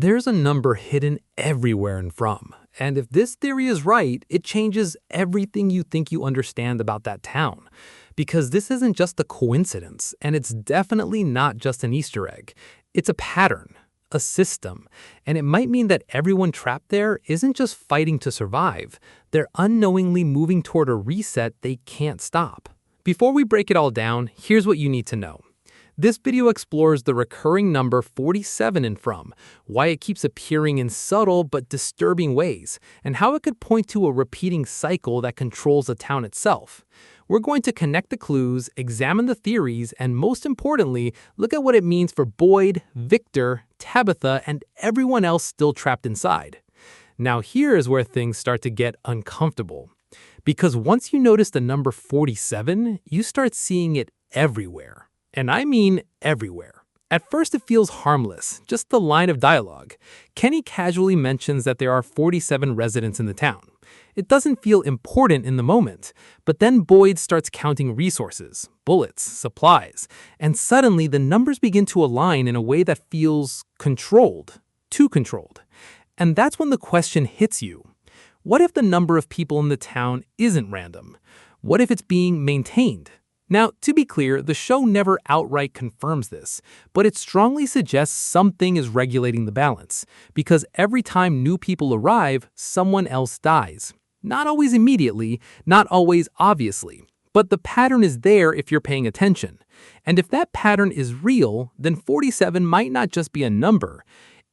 There's a number hidden everywhere in From, and if this theory is right, it changes everything you think you understand about that town. Because this isn't just a coincidence, and it's definitely not just an Easter egg. It's a pattern, a system, and it might mean that everyone trapped there isn't just fighting to survive. They're unknowingly moving toward a reset they can't stop. Before we break it all down, here's what you need to know. This video explores the recurring number 47 in From, why it keeps appearing in subtle but disturbing ways, and how it could point to a repeating cycle that controls the town itself. We're going to connect the clues, examine the theories, and most importantly, look at what it means for Boyd, Victor, Tabitha, and everyone else still trapped inside. Now here is where things start to get uncomfortable. Because once you notice the number 47, you start seeing it everywhere. And I mean everywhere. At first it feels harmless, just the line of dialogue. Kenny casually mentions that there are 47 residents in the town. It doesn't feel important in the moment, but then Boyd starts counting resources, bullets, supplies, and suddenly the numbers begin to align in a way that feels controlled, too controlled. And that's when the question hits you. What if the number of people in the town isn't random? What if it's being maintained? Now, to be clear, the show never outright confirms this, but it strongly suggests something is regulating the balance, because every time new people arrive, someone else dies. Not always immediately, not always obviously, but the pattern is there if you're paying attention. And if that pattern is real, then 47 might not just be a number.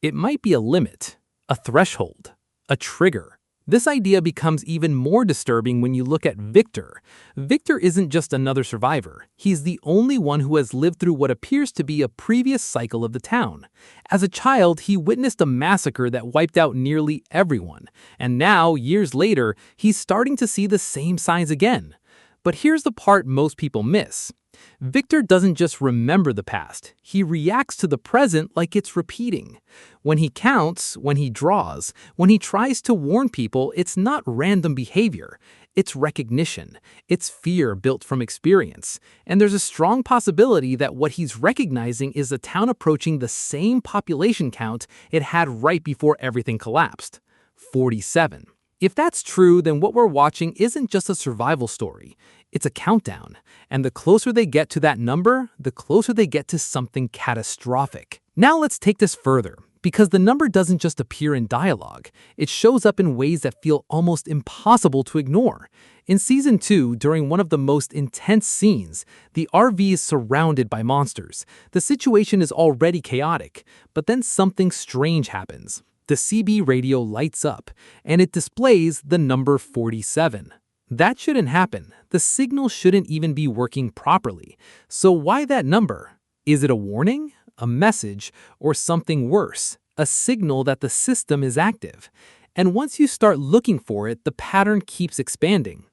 It might be a limit, a threshold, a trigger. This idea becomes even more disturbing when you look at Victor. Victor isn't just another survivor. He's the only one who has lived through what appears to be a previous cycle of the town. As a child, he witnessed a massacre that wiped out nearly everyone. And now, years later, he's starting to see the same signs again. But here's the part most people miss. Victor doesn't just remember the past, he reacts to the present like it's repeating. When he counts, when he draws, when he tries to warn people, it's not random behavior. It's recognition. It's fear built from experience. And there's a strong possibility that what he's recognizing is a town approaching the same population count it had right before everything collapsed. 47. If that's true, then what we're watching isn't just a survival story. It's a countdown. And the closer they get to that number, the closer they get to something catastrophic. Now let's take this further, because the number doesn't just appear in dialogue. It shows up in ways that feel almost impossible to ignore. In Season 2, during one of the most intense scenes, the RV is surrounded by monsters. The situation is already chaotic, but then something strange happens. The CB radio lights up, and it displays the number 47. That shouldn't happen. The signal shouldn't even be working properly. So why that number? Is it a warning, a message, or something worse, a signal that the system is active? And once you start looking for it, the pattern keeps expanding.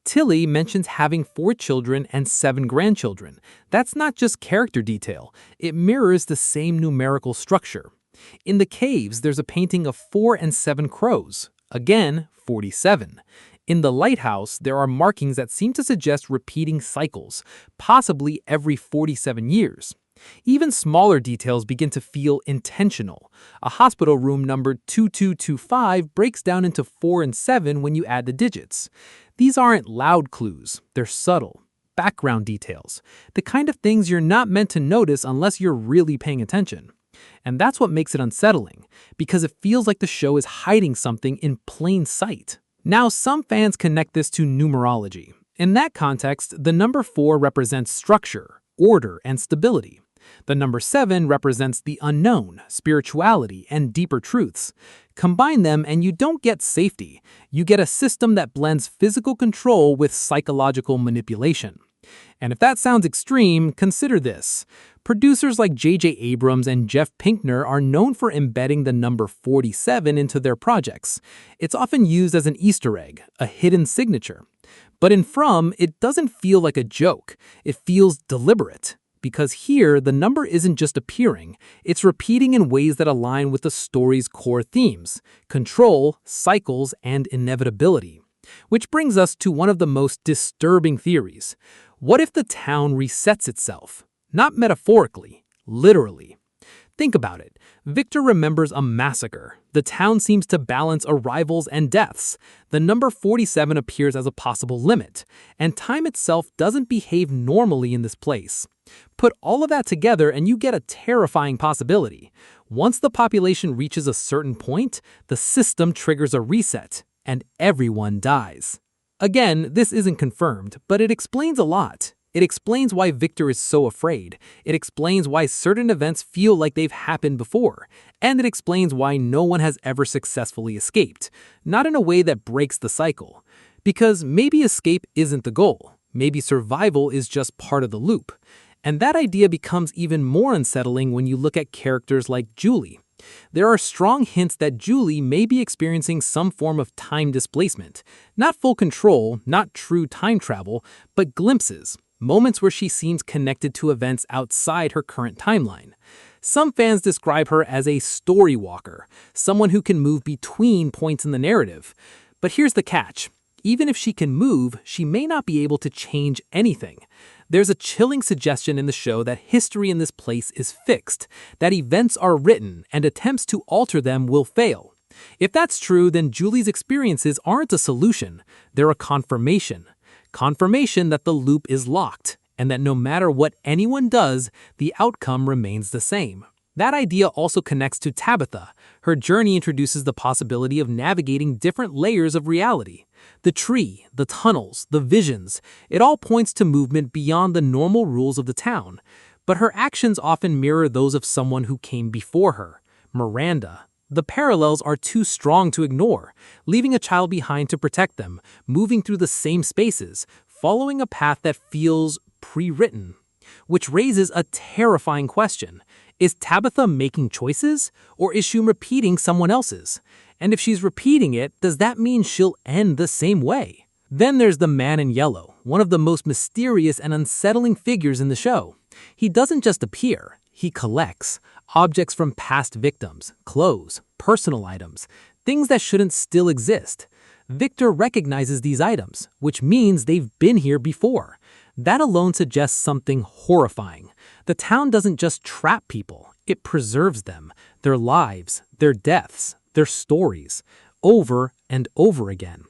Tilly mentions having 4 children and 7 grandchildren. That's not just character detail. It mirrors the same numerical structure. In the caves, there's a painting of 4 and 7 crows. Again, 47. In the lighthouse, there are markings that seem to suggest repeating cycles, possibly every 47 years. Even smaller details begin to feel intentional. A hospital room numbered 2225 breaks down into 4 and 7 when you add the digits. These aren't loud clues, they're subtle. Background details, the kind of things you're not meant to notice unless you're really paying attention. And that's what makes it unsettling, because it feels like the show is hiding something in plain sight. Now, some fans connect this to numerology. In that context, the number 4 represents structure, order, and stability. The number 7 represents the unknown, spirituality, and deeper truths. Combine them and you don't get safety. You get a system that blends physical control with psychological manipulation. And if that sounds extreme, consider this. Producers like J.J. Abrams and Jeff Pinkner are known for embedding the number 47 into their projects. It's often used as an Easter egg, a hidden signature. But in From, it doesn't feel like a joke. It feels deliberate. Because here, the number isn't just appearing, it's repeating in ways that align with the story's core themes: control, cycles, and inevitability. Which brings us to one of the most disturbing theories. What if the town resets itself? Not metaphorically, literally. Think about it. Victor remembers a massacre. The town seems to balance arrivals and deaths. The number 47 appears as a possible limit, and time itself doesn't behave normally in this place. Put all of that together and you get a terrifying possibility. Once the population reaches a certain point, the system triggers a reset, and everyone dies. Again, this isn't confirmed, but it explains a lot. It explains why Victor is so afraid. It explains why certain events feel like they've happened before. And it explains why no one has ever successfully escaped. Not in a way that breaks the cycle. Because maybe escape isn't the goal. Maybe survival is just part of the loop. And that idea becomes even more unsettling when you look at characters like Julie. There are strong hints that Julie may be experiencing some form of time displacement. Not full control, not true time travel, but glimpses. Moments where she seems connected to events outside her current timeline. Some fans describe her as a story walker, someone who can move between points in the narrative. But here's the catch. Even if she can move, she may not be able to change anything. There's a chilling suggestion in the show that history in this place is fixed, that events are written and attempts to alter them will fail. If that's true, then Julie's experiences aren't a solution, they're a confirmation. Confirmation that the loop is locked, and that no matter what anyone does, the outcome remains the same. That idea also connects to Tabitha. Her journey introduces the possibility of navigating different layers of reality. The tree, the tunnels, the visions, it all points to movement beyond the normal rules of the town. But her actions often mirror those of someone who came before her, Miranda. The parallels are too strong to ignore, leaving a child behind to protect them, moving through the same spaces, following a path that feels pre-written. Which raises a terrifying question. Is Tabitha making choices, or is she repeating someone else's? And if she's repeating it, does that mean she'll end the same way? Then there's the man in yellow, one of the most mysterious and unsettling figures in the show. He doesn't just appear, he collects objects from past victims, clothes, personal items, things that shouldn't still exist. Victor recognizes these items, which means they've been here before. That alone suggests something horrifying. The town doesn't just trap people, it preserves them, their lives, their deaths, their stories, over and over again.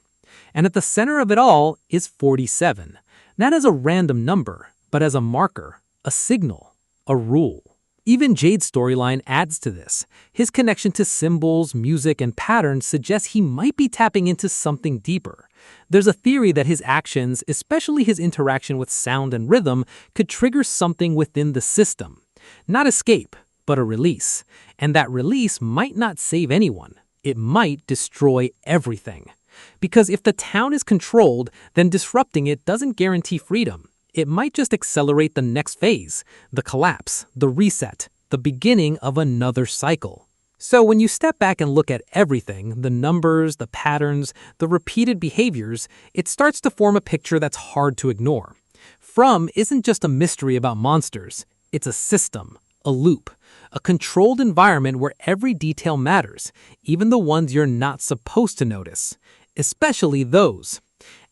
And at the center of it all is 47, not as a random number, but as a marker, a signal, a rule. Even Jade's storyline adds to this. His connection to symbols, music, and patterns suggests he might be tapping into something deeper. There's a theory that his actions, especially his interaction with sound and rhythm, could trigger something within the system. Not escape, but a release. And that release might not save anyone. It might destroy everything. Because if the town is controlled, then disrupting it doesn't guarantee freedom. It might just accelerate the next phase, the collapse, the reset, the beginning of another cycle. So when you step back and look at everything, the numbers, the patterns, the repeated behaviors, it starts to form a picture that's hard to ignore. From isn't just a mystery about monsters, it's a system, a loop, a controlled environment where every detail matters, even the ones you're not supposed to notice, especially those.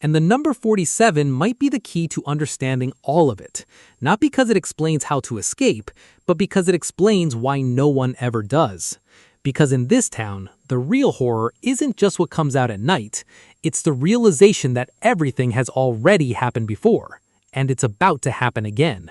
And the number 47 might be the key to understanding all of it, not because it explains how to escape, but because it explains why no one ever does. Because in this town, the real horror isn't just what comes out at night, it's the realization that everything has already happened before, and it's about to happen again.